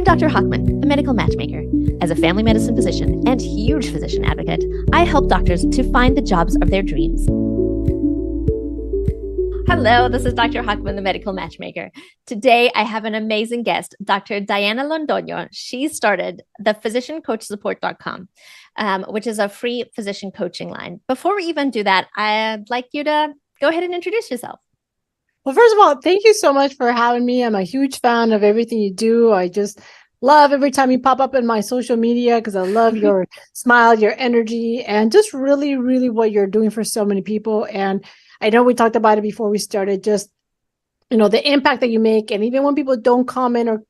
Dr. Hochman, a medical matchmaker. As a family medicine physician and huge physician advocate, I help doctors to find the jobs of their dreams. Hello, this is Dr. Hochman, the medical matchmaker. Today, I have an amazing guest, Dr. Diana Londoño. She started the physiciancoachsupport.com, which is a free physician coaching line. Before we even do that, I'd like you to go ahead and introduce yourself. Well, first of all, thank you so much for having me. I'm a huge fan of everything you do. I just love every time you pop up in my social media because I love your smile, your energy, and just really, really what you're doing for so many people. And I know we talked about it before we started, just, the impact that you make. And even when people don't comment or,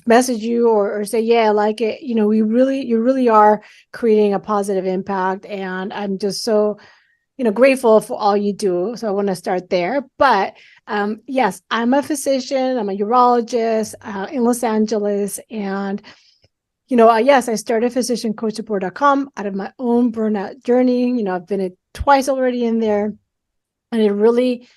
message you or say, yeah, I like it, you really are creating a positive impact. And I'm just so grateful for all you do. So I want to start there. But yes, I'm a physician. I'm a urologist in Los Angeles. And, yes, I started physiciancoachsupport.com out of my own burnout journey. I've been it twice already in there. And it really,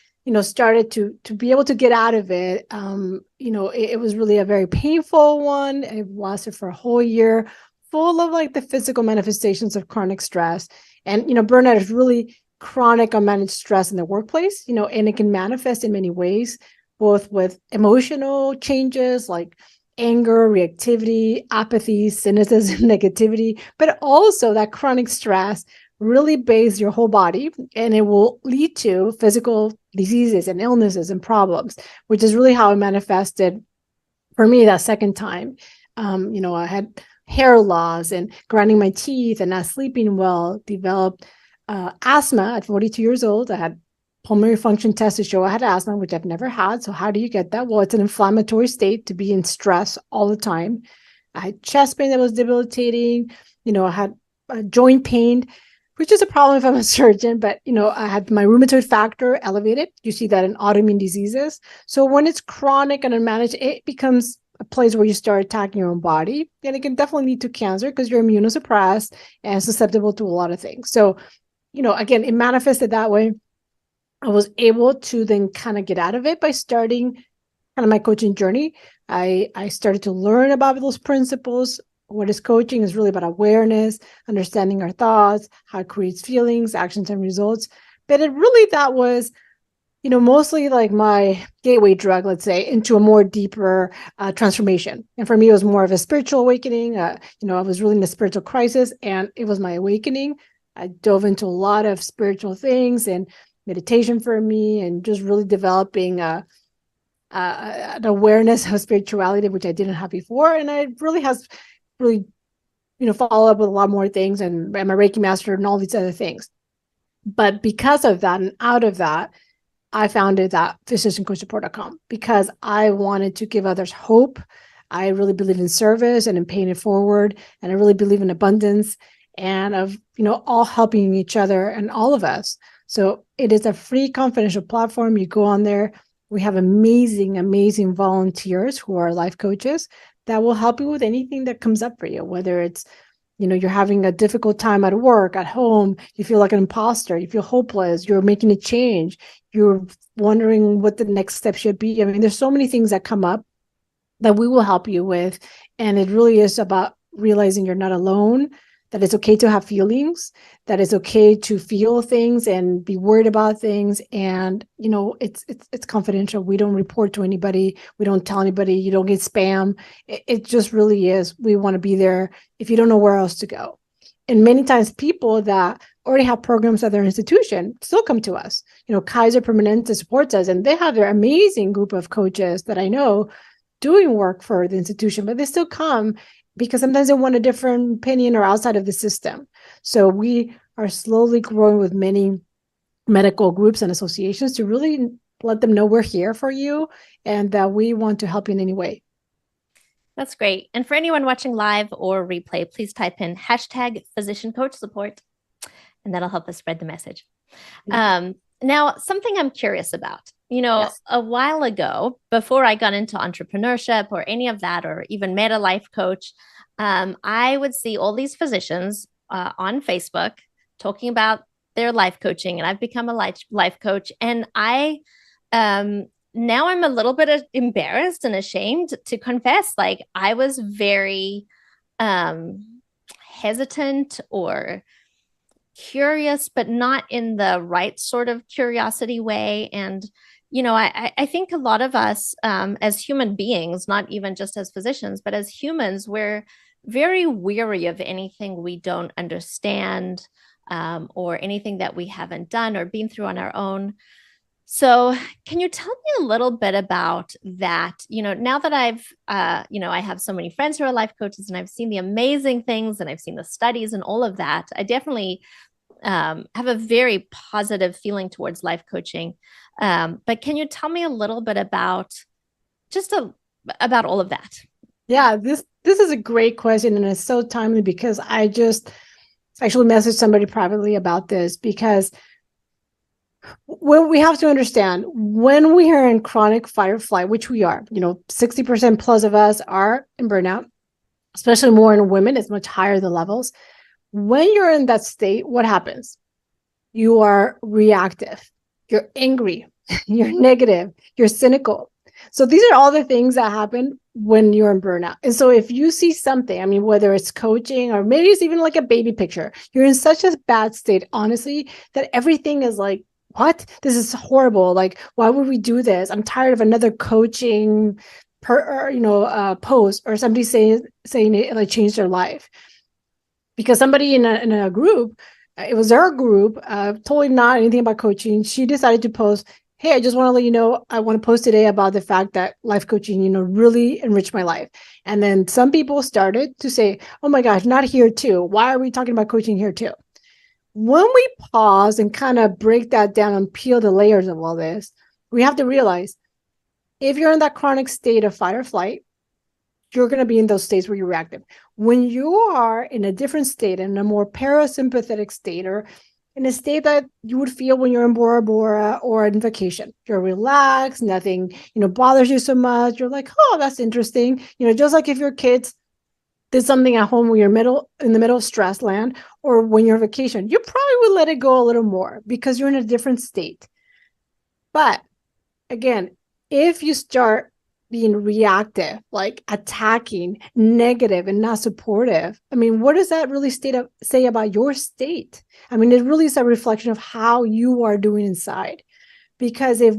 started to be able to get out of it. It was really a very painful one. It lasted for a whole year, full of like the physical manifestations of chronic stress. And, burnout is really chronic unmanaged stress in the workplace, and it can manifest in many ways, both with emotional changes like anger, reactivity, apathy, cynicism, negativity, but also that chronic stress really bathes your whole body, and it will lead to physical diseases and illnesses and problems, which is really how it manifested for me that second time. I had hair loss and grinding my teeth and not sleeping well, developed asthma at 42 years old. I had pulmonary function tests to show I had asthma, which I've never had. So how do you get that? Well, it's an inflammatory state to be in stress all the time. I had chest pain that was debilitating. I had joint pain, which is a problem if I'm a surgeon, but, I had my rheumatoid factor elevated. You see that in autoimmune diseases. So when it's chronic and unmanaged, it becomes a place where you start attacking your own body. And it can definitely lead to cancer because you're immunosuppressed and susceptible to a lot of things. So, again, it manifested that way. I was able to then kind of get out of it by starting kind of my coaching journey. I started to learn about those principles. What is coaching is really about awareness, understanding our thoughts, how it creates feelings, actions, and results. But that was, mostly like my gateway drug, let's say, into a more deeper transformation. And for me, it was more of a spiritual awakening. I was really in a spiritual crisis, and it was my awakening. I dove into a lot of spiritual things and meditation for me, and just really developing an awareness of spirituality, which I didn't have before. And I really, follow up with a lot more things, and I'm a Reiki master and all these other things. But because of that and out of that, I founded that physiciancoachsupport.com because I wanted to give others hope. I really believe in service and in paying it forward. And I really believe in abundance and of, all helping each other and all of us. So it is a free confidential platform. You go on there. We have amazing, amazing volunteers who are life coaches that will help you with anything that comes up for you, whether it's, you're having a difficult time at work, at home, you feel like an imposter, you feel hopeless, you're making a change, you're wondering what the next step should be. I mean, there's so many things that come up that we will help you with. And it really is about realizing you're not alone, that it's okay to have feelings, that it's okay to feel things and be worried about things. And, it's confidential. We don't report to anybody. We don't tell anybody. You don't get spam. It just really is. We want to be there if you don't know where else to go. And many times people that already have programs at their institution still come to us. Kaiser Permanente supports us, and they have their amazing group of coaches that I know doing work for the institution, but they still come because sometimes they want a different opinion or outside of the system. So we are slowly growing with many medical groups and associations to really let them know we're here for you and that we want to help you in any way. That's great. And for anyone watching live or replay, please type in #physiciancoachsupport, and that'll help us spread the message. Now, something I'm curious about, Yes. A while ago, before I got into entrepreneurship or any of that, or even met a life coach, I would see all these physicians on Facebook talking about their life coaching, and I've become a life coach. And I now I'm a little bit embarrassed and ashamed to confess, like I was very hesitant or curious, but not in the right sort of curiosity way. And, I think a lot of us as human beings, not even just as physicians, but as humans, we're very weary of anything we don't understand, or anything that we haven't done or been through on our own. So, can you tell me a little bit about that? Now that I have so many friends who are life coaches and I've seen the amazing things and I've seen the studies and all of that, I definitely have a very positive feeling towards life coaching. But can you tell me a little bit about about all of that? Yeah, this is a great question, and it's so timely because I just actually messaged somebody privately about this, because when we have to understand, when we are in chronic fight or flight, which we are, 60% plus of us are in burnout, especially more in women, it's much higher the levels. When you're in that state, what happens? You are reactive, you're angry, you're negative, you're cynical. So these are all the things that happen when you're in burnout. And so if you see something, I mean, whether it's coaching or maybe it's even like a baby picture, you're in such a bad state, honestly, that everything is like, what? This is horrible. Like, why would we do this? I'm tired of another coaching post or somebody saying it like changed their life. Because somebody in a group, it was their group, totally not anything about coaching. She decided to post, hey, I just want to let you know, I want to post today about the fact that life coaching, really enriched my life. And then some people started to say, oh my gosh, not here too. Why are we talking about coaching here too? When we pause and kind of break that down and peel the layers of all this, we have to realize if you're in that chronic state of fight or flight, you're going to be in those states where you're reactive. When you are in a different state, in a more parasympathetic state, or in a state that you would feel when you're in Bora Bora or on vacation, you're relaxed, nothing, bothers you so much. You're like, oh, that's interesting. Just like if your kids did something at home when you're in the middle of stress land, or when you're on vacation, you probably would let it go a little more because you're in a different state. But again, if you start being reactive, like attacking, negative, and not supportive, I mean, what does that really say about your state? I mean, it really is a reflection of how you are doing inside. Because if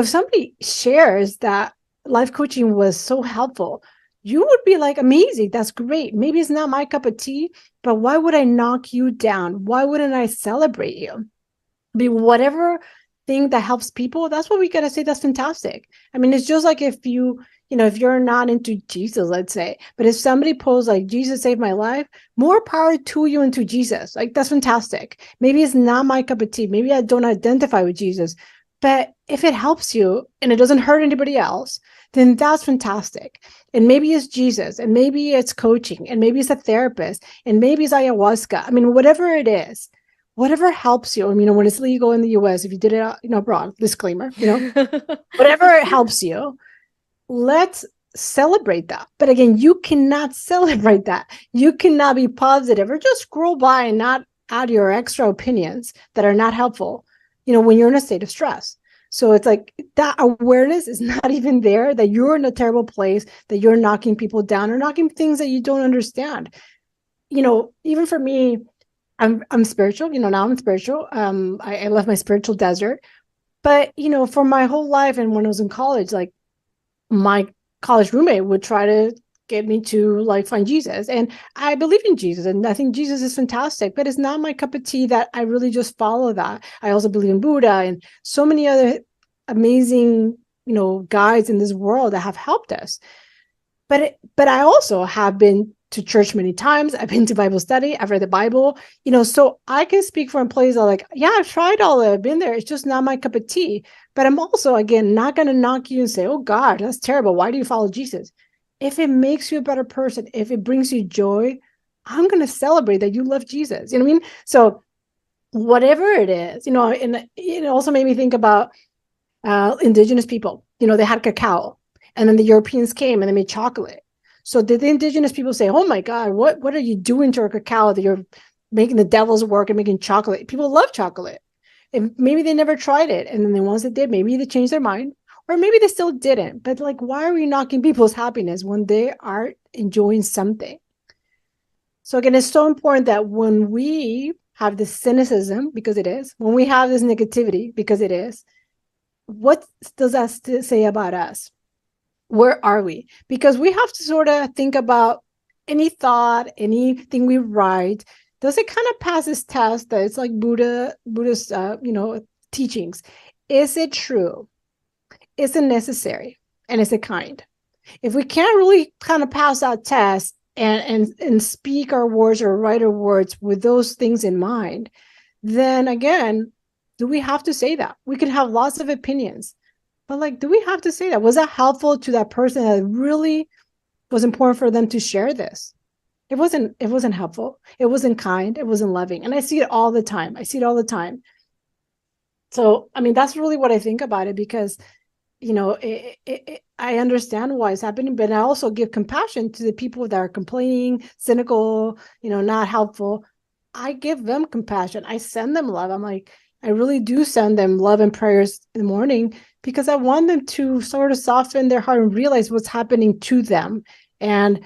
somebody shares that life coaching was so helpful, you would be like, amazing, that's great. Maybe it's not my cup of tea, but why would I knock you down? Why wouldn't I celebrate you? I mean, whatever thing that helps people, that's what we gotta say, that's fantastic. I mean, it's just like if if you're not into Jesus, let's say, but if somebody posts like, Jesus saved my life, more power to you and to Jesus. Like, that's fantastic. Maybe it's not my cup of tea. Maybe I don't identify with Jesus, but if it helps you and it doesn't hurt anybody else, then that's fantastic. And maybe it's Jesus, and maybe it's coaching, and maybe it's a therapist, and maybe it's ayahuasca. I mean, whatever it is, whatever helps you. I mean, when it's legal in the US, if you did it, abroad, disclaimer, whatever helps you, let's celebrate that. But again, you cannot celebrate that. You cannot be positive or just scroll by and not add your extra opinions that are not helpful, when you're in a state of stress. So it's like that awareness is not even there, that you're in a terrible place, that you're knocking people down or knocking things that you don't understand. Even for me, I'm spiritual, now I'm spiritual. I left my spiritual desert, but, for my whole life. And when I was in college, like my college roommate would try to get me to like find Jesus. And I believe in Jesus and I think Jesus is fantastic, but it's not my cup of tea that I really just follow that. I also believe in Buddha and so many other amazing, guides in this world that have helped us. But I also have been to church many times. I've been to Bible study. I've read the Bible, so I can speak from places like, yeah, I've tried all of it. I've been there. It's just not my cup of tea. But I'm also, again, not going to knock you and say, oh God, that's terrible. Why do you follow Jesus? If it makes you a better person, if it brings you joy, I'm going to celebrate that you love Jesus. You know what I mean? So whatever it is, and it also made me think about indigenous people. They had cacao, and then the Europeans came and they made chocolate. So did the indigenous people say, oh my God, what are you doing to our cacao that you're making the devil's work and making chocolate? People love chocolate. And maybe they never tried it. And then the ones that did, maybe they changed their mind, or maybe they still didn't. But like, why are we knocking people's happiness when they are enjoying something? So again, it's so important that when we have this cynicism, because it is, when we have this negativity, because it is, what does that say about us? Where are we? Because we have to sort of think about any thought, anything we write. Does it kind of pass this test that it's like Buddhist, teachings? Is it true? Is it necessary? And is it kind? If we can't really kind of pass that test and speak our words or write our words with those things in mind, then again, do we have to say that? We can have lots of opinions, but like, do we have to say that? Was that helpful to that person that really was important for them to share this? It wasn't helpful. It wasn't kind. It wasn't loving. And I see it all the time. So, I mean, that's really what I think about it, because, I understand why it's happening, but I also give compassion to the people that are complaining, cynical, not helpful. I give them compassion. I send them love. I'm like, I really do send them love and prayers in the morning, because I want them to sort of soften their heart and realize what's happening to them. And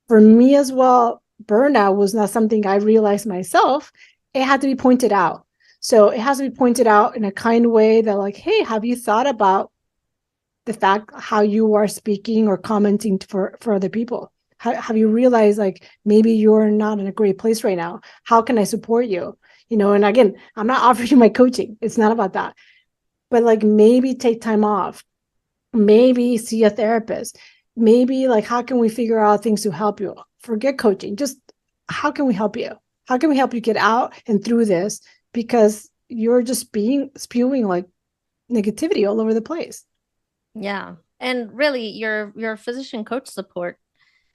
for me as well, burnout was not something I realized myself. It had to be pointed out. So it has to be pointed out in a kind way that like, hey, have you thought about the fact how you are speaking or commenting for other people? Have you realized like maybe you're not in a great place right now? How can I support you? And again, I'm not offering you my coaching. It's not about that. But like, maybe take time off, maybe see a therapist, maybe like, how can we figure out things to help you? Forget coaching. Just how can we help you? How can we help you get out and through this? Because you're just spewing like negativity all over the place. Yeah. And really your physician coach support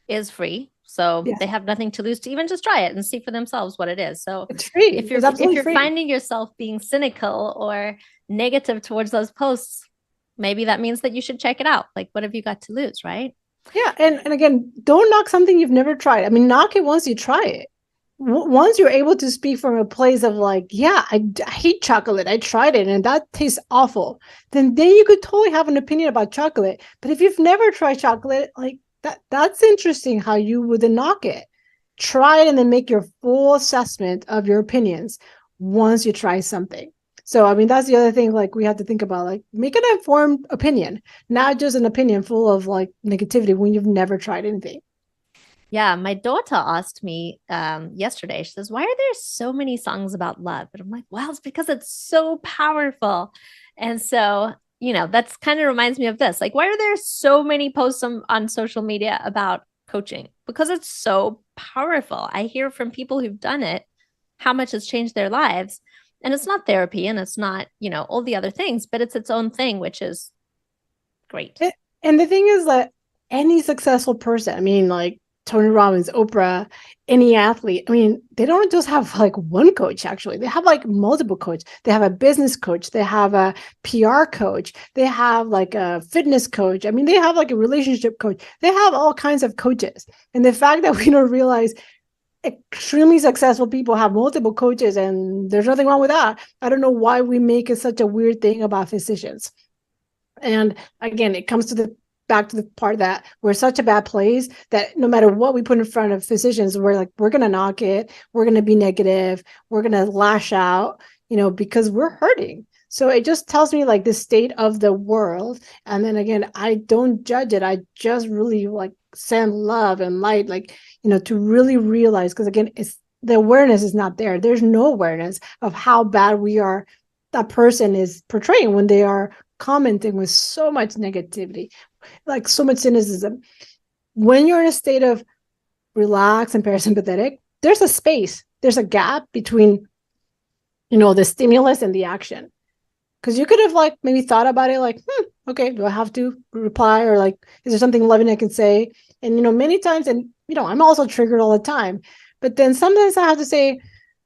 is free. So Yes, they have nothing to lose to even just try it and see for themselves what it is. So it's free. if It's you're absolutely free. finding yourself being cynical or negative towards those posts, maybe that means that you should check it out. Like, what have you got to lose, right? Yeah. And again, don't knock something you've never tried. I mean, knock it once you try it. Once you're able to speak from a place of like, yeah, I hate chocolate. I tried it and that tastes awful. Then you could totally have an opinion about chocolate. But if you've never tried chocolate, like that's interesting how you would knock it. Try it and then make your full assessment of your opinions once you try something. So, I mean, that's the other thing, like we have to think about, like make an informed opinion, not just an opinion full of like negativity when you've never tried anything. Yeah, my daughter asked me yesterday, she says, why are there so many songs about love? And I'm like, well, it's because it's so powerful. And so, that's kind of reminds me of this. Like, why are there so many posts on social media about coaching? Because it's so powerful. I hear from people who've done it, how much has changed their lives. And it's not therapy and it's not, all the other things, but it's its own thing, which is great. And the thing is that any successful person, I mean, like Tony Robbins, Oprah, any athlete, I mean, they don't just have like one coach, actually. They have like multiple coaches. They have a business coach. They have a PR coach. They have like a fitness coach. I mean, they have like a relationship coach. They have all kinds of coaches. And the fact that we don't realize extremely successful people have multiple coaches, and there's nothing wrong with that. I don't know why we make it such a weird thing about physicians. And again, it comes to back to the part that we're such a bad place that no matter what we put in front of physicians, we're like, we're going to knock it. We're going to be negative. We're going to lash out, because we're hurting. So it just tells me like the state of the world. And then again, I don't judge it. I just really like send love and light, like, to really realize, because again, it's the awareness is not there. There's no awareness of how bad that person is portraying when they are commenting with so much negativity, like so much cynicism. When you're in a state of relaxed and parasympathetic, there's a space, there's a gap between, the stimulus and the action. Because you could have like maybe thought about it like, okay, do I have to reply? Or like, is there something loving I can say? And, many times, and, I'm also triggered all the time. But then sometimes I have to say,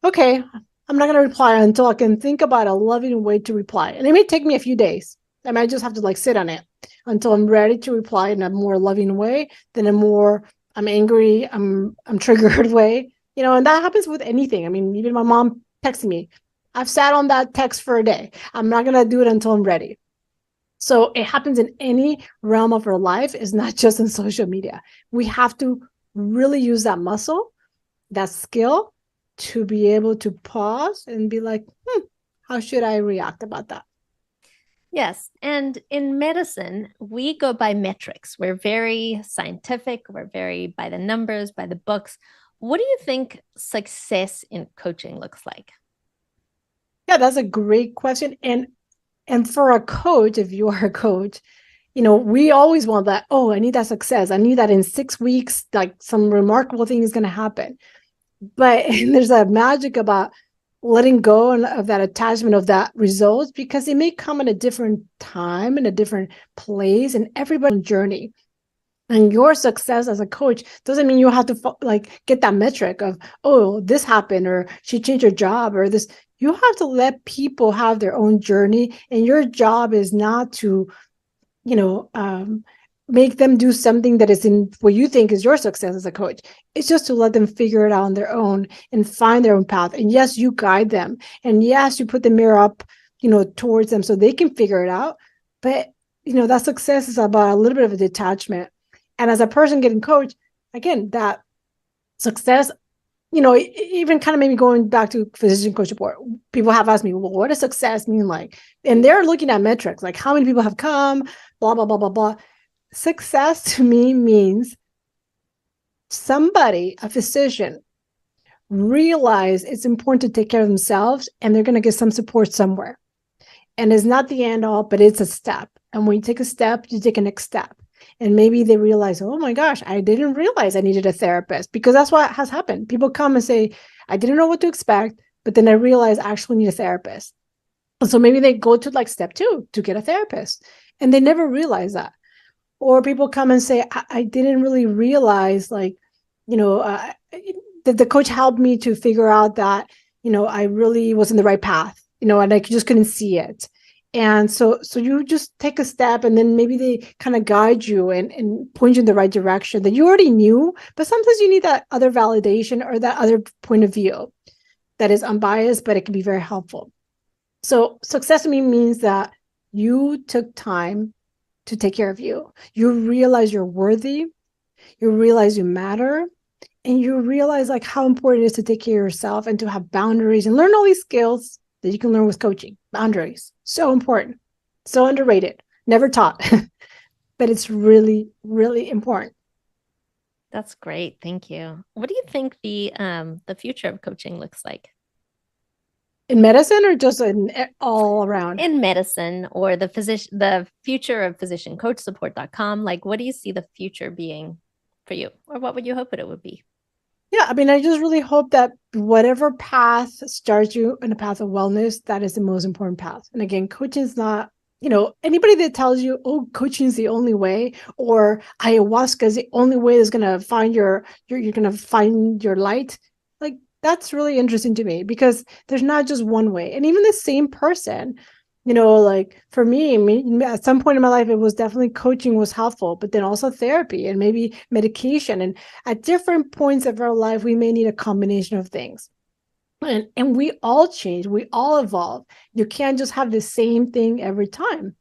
okay, I'm not going to reply until I can think about a loving way to reply. And it may take me a few days. I might just have to like sit on it until I'm ready to reply in a more loving way than a more I'm angry, I'm triggered way. And that happens with anything. I mean, even my mom texting me, I've sat on that text for a day. I'm not going to do it until I'm ready. So it happens in any realm of our life. It's not just in social media. We have to really use that muscle, that skill, to be able to pause and be like, how should I react about that? Yes. And in medicine, we go by metrics. We're very scientific, we're very by the numbers, by the books. What do you think success in coaching looks like? Yeah, that's a great question. And for a coach, if you are a coach, we always want that. Oh, I need that success. I need that in 6 weeks, like some remarkable thing is going to happen. But there's a magic about letting go of that attachment of that result, because it may come at a different time, in a different place, and everybody's journey. And your success as a coach doesn't mean you have to get that metric of, oh, this happened, or she changed her job, or this. You have to let people have their own journey. And your job is not to, make them do something that is in what you think is your success as a coach. It's just to let them figure it out on their own and find their own path. And yes, you guide them. And yes, you put the mirror up, towards them so they can figure it out. But, that success is about a little bit of a detachment. And as a person getting coached, again, that success, even kind of maybe going back to physician coach support, people have asked me, well, what does success mean like? And they're looking at metrics, like how many people have come, blah, blah, blah, blah, blah. Success to me means somebody, a physician, realize it's important to take care of themselves, and they're going to get some support somewhere. And it's not the end all, but it's a step. And when you take a step, you take a next step. And maybe they realize, oh my gosh, I didn't realize I needed a therapist, because that's what has happened. People come and say, I didn't know what to expect, but then I realized I actually need a therapist. And so maybe they go to like step 2 to get a therapist, and they never realize that. Or people come and say, I didn't really realize that the coach helped me to figure out that, I really was in the right path, and I just couldn't see it. And so you just take a step, and then maybe they kind of guide you and point you in the right direction that you already knew, but sometimes you need that other validation or that other point of view that is unbiased, but it can be very helpful. So success to me means that you took time to take care of you. You realize you're worthy, you realize you matter, and you realize like how important it is to take care of yourself and to have boundaries and learn all these skills that you can learn with coaching. Boundaries, so important, so underrated, never taught, but it's really, really important. That's great. Thank you. What do you think the future of coaching looks like? In medicine, or just in all around? In medicine, or the future of physiciancoachsupport.com. Like, what do you see the future being for you? Or what would you hope it would be? Yeah, I mean, I just really hope that whatever path starts you in a path of wellness, that is the most important path. And again, coaching is not, anybody that tells you, oh, coaching is the only way, or ayahuasca is the only way that's going to find you're going to find your light. Like, that's really interesting to me, because there's not just one way. And even the same person, like for me, at some point in my life, it was definitely coaching was helpful, but then also therapy and maybe medication. And at different points of our life, we may need a combination of things. And we all change, we all evolve. You can't just have the same thing every time.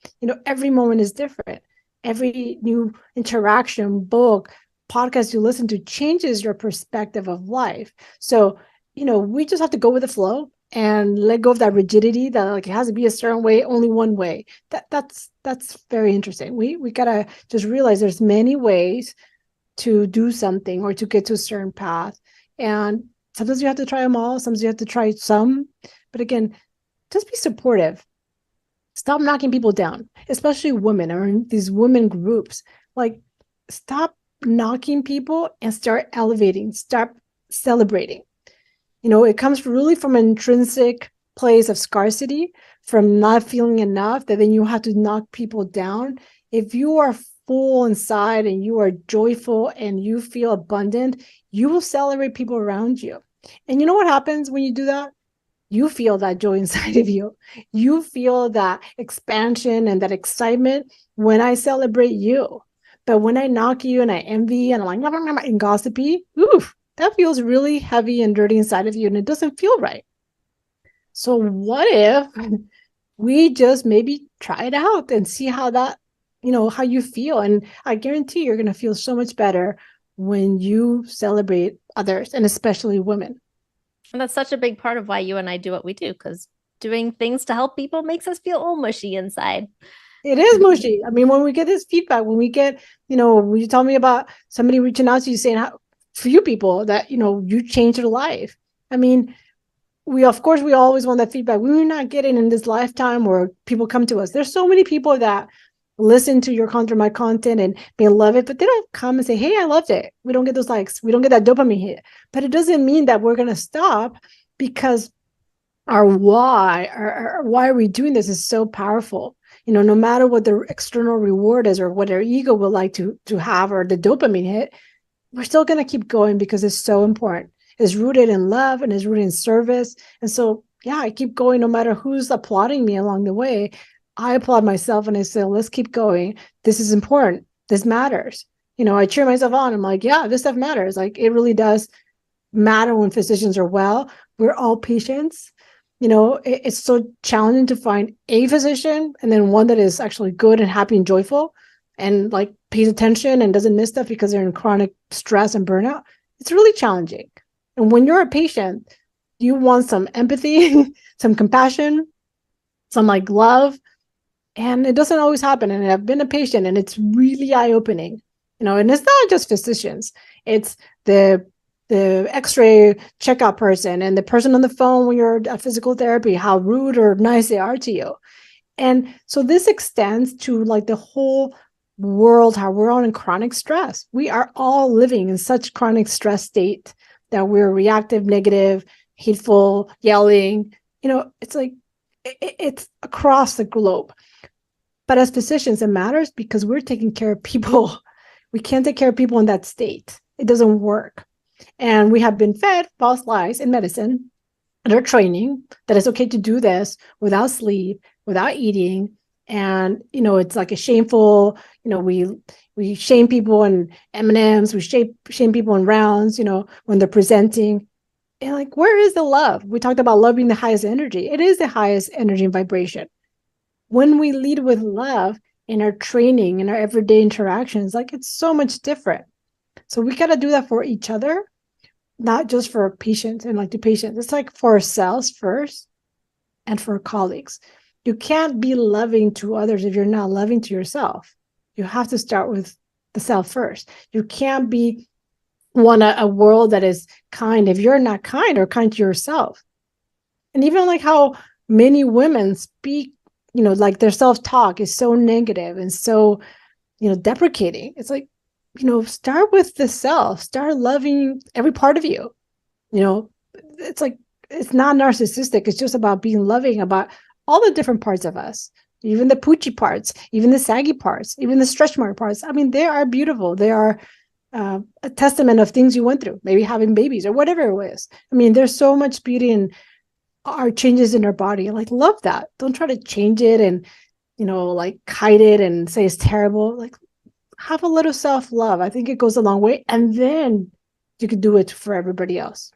Every moment is different. Every new interaction, book, podcast you listen to changes your perspective of life. So, we just have to go with the flow and let go of that rigidity that like it has to be a certain way, only one way. That's very interesting. We gotta just realize there's many ways to do something or to get to a certain path. And sometimes you have to try them all, sometimes you have to try some. But again, just be supportive. Stop knocking people down, especially women or in these women groups. Like, stop knocking people and start elevating, start celebrating. It comes really from an intrinsic place of scarcity, from not feeling enough, that then you have to knock people down. If you are full inside and you are joyful and you feel abundant, you will celebrate people around you. And you know what happens when you do that? You feel that joy inside of you. You feel that expansion and that excitement when I celebrate you. But when I knock you and I envy and I'm like, and gossipy, oof, that feels really heavy and dirty inside of you, and it doesn't feel right. So what if we just maybe try it out and see how that, how you feel? And I guarantee you're going to feel so much better when you celebrate others, and especially women. And that's such a big part of why you and I do what we do, because doing things to help people makes us feel all mushy inside. It is mushy. I mean, when we get this feedback, when we get, when you tell me about somebody reaching out to you saying how, for you people that, you changed their life. I mean, of course, we always want that feedback. We're not getting in this lifetime where people come to us. There's so many people that listen to your content, my content, and they love it, but they don't come and say, hey, I loved it. We don't get those likes. We don't get that dopamine hit. But it doesn't mean that we're going to stop, because our why, our why are we doing this is so powerful. No matter what the external reward is or what our ego would like to have, or the dopamine hit, we're still going to keep going because it's so important. It's rooted in love and it's rooted in service. And so, yeah, I keep going no matter who's applauding me along the way. I applaud myself and I say, let's keep going. This is important. This matters. I cheer myself on. I'm like, yeah, this stuff matters. Like, it really does matter when physicians are well. We're all patients. It's so challenging to find a physician and then one that is actually good and happy and joyful and like pays attention and doesn't miss stuff because they're in chronic stress and burnout. It's really challenging. And when you're a patient, you want some empathy, some compassion, some like love. And it doesn't always happen. And I've been a patient and it's really eye-opening, and it's not just physicians. It's the x-ray checkout person and the person on the phone when you're at physical therapy, how rude or nice they are to you. And so this extends to like the whole world, how we're all in chronic stress. We are all living in such chronic stress state that we're reactive, negative, hateful, yelling. It's like it's across the globe. But as physicians, it matters because we're taking care of people. We can't take care of people in that state. It doesn't work. And we have been fed false lies in medicine and our training that it's okay to do this without sleep, without eating. And, it's like a shameful, we shame people in M&Ms, we shame people in rounds, when they're presenting. And like, where is the love? We talked about love being the highest energy. It is the highest energy and vibration. When we lead with love in our training, in our everyday interactions, like it's so much different. So we got to do that for each other, not just for patients and like the patients. It's like for ourselves first and for colleagues. You can't be loving to others if you're not loving to yourself. You have to start with the self first. You can't want a world that is kind if you're not kind or kind to yourself. And even like how many women speak, like their self-talk is so negative and so, deprecating. It's like, start with the self, start loving every part of you. It's like, it's not narcissistic. It's just about being loving about all the different parts of us, even the poochy parts, even the saggy parts, even the stretch mark parts. I mean, they are beautiful. They are a testament of things you went through, maybe having babies or whatever it was. I mean, there's so much beauty in our changes in our body. Like, love that. Don't try to change it and, like hide it and say it's terrible. Like, have a little self-love. I think it goes a long way. And then you can do it for everybody else.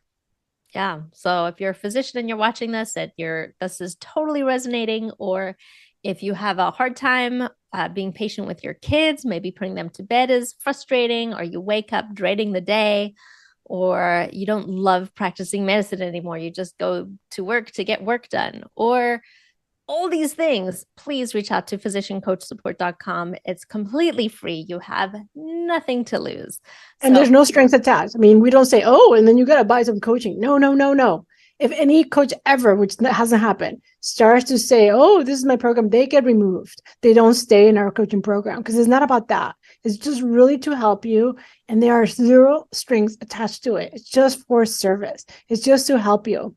Yeah. So if you're a physician and you're watching this, this is totally resonating, or if you have a hard time being patient with your kids, maybe putting them to bed is frustrating, or you wake up dreading the day, or you don't love practicing medicine anymore, you just go to work to get work done, or all these things, please reach out to physiciancoachsupport.com. It's completely free. You have nothing to lose. And there's no strings attached. I mean, we don't say, oh, and then you got to buy some coaching. No, no, no, no. If any coach ever, which hasn't happened, starts to say, oh, this is my program, they get removed. They don't stay in our coaching program, because it's not about that. It's just really to help you. And there are zero strings attached to it. It's just for service. It's just to help you.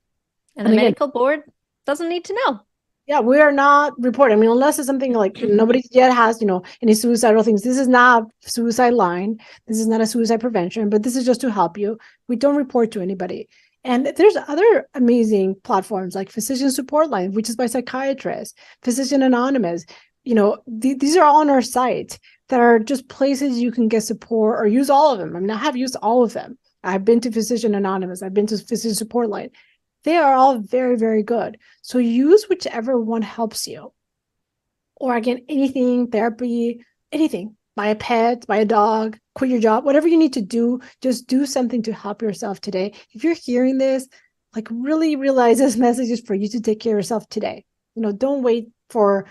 And the medical board doesn't need to know. Yeah, we are not reporting. I mean, unless it's something like nobody yet has, any suicidal things. This is not suicide line. This is not a suicide prevention, but this is just to help you. We don't report to anybody. And there's other amazing platforms like Physician Support Line, which is by psychiatrists, Physician Anonymous. These are all on our site that are just places you can get support or use all of them. I mean, I have used all of them. I've been to Physician Anonymous. I've been to Physician Support Line. They are all very, very good. So use whichever one helps you. Or again, anything, therapy, anything. Buy a pet, buy a dog, quit your job, whatever you need to do, just do something to help yourself today. If you're hearing this, like really realize this message is for you to take care of yourself today. Don't wait for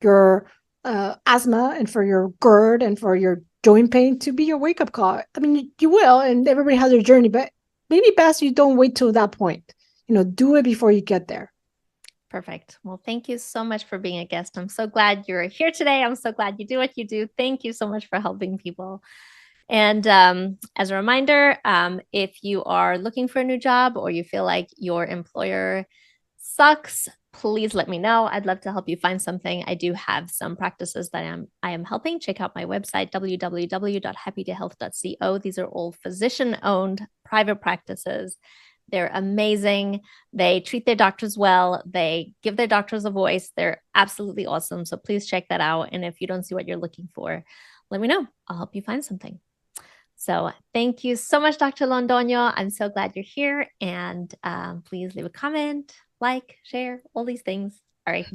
your asthma and for your GERD and for your joint pain to be your wake up call. I mean, you will, and everybody has their journey, but maybe best you don't wait till that point. Do it before you get there. Perfect. Well, thank you so much for being a guest. I'm so glad you're here today. I'm so glad you do what you do. Thank you so much for helping people. And as a reminder, if you are looking for a new job or you feel like your employer sucks, please let me know. I'd love to help you find something. I do have some practices that I am helping. Check out my website, www.happytohealth.co. These are all physician-owned private practices. They're amazing. They treat their doctors well. They give their doctors a voice. They're absolutely awesome. So please check that out. And if you don't see what you're looking for, let me know. I'll help you find something. So thank you so much, Dr. Londoño. I'm so glad you're here. And please leave a comment, like, share, all these things. All right.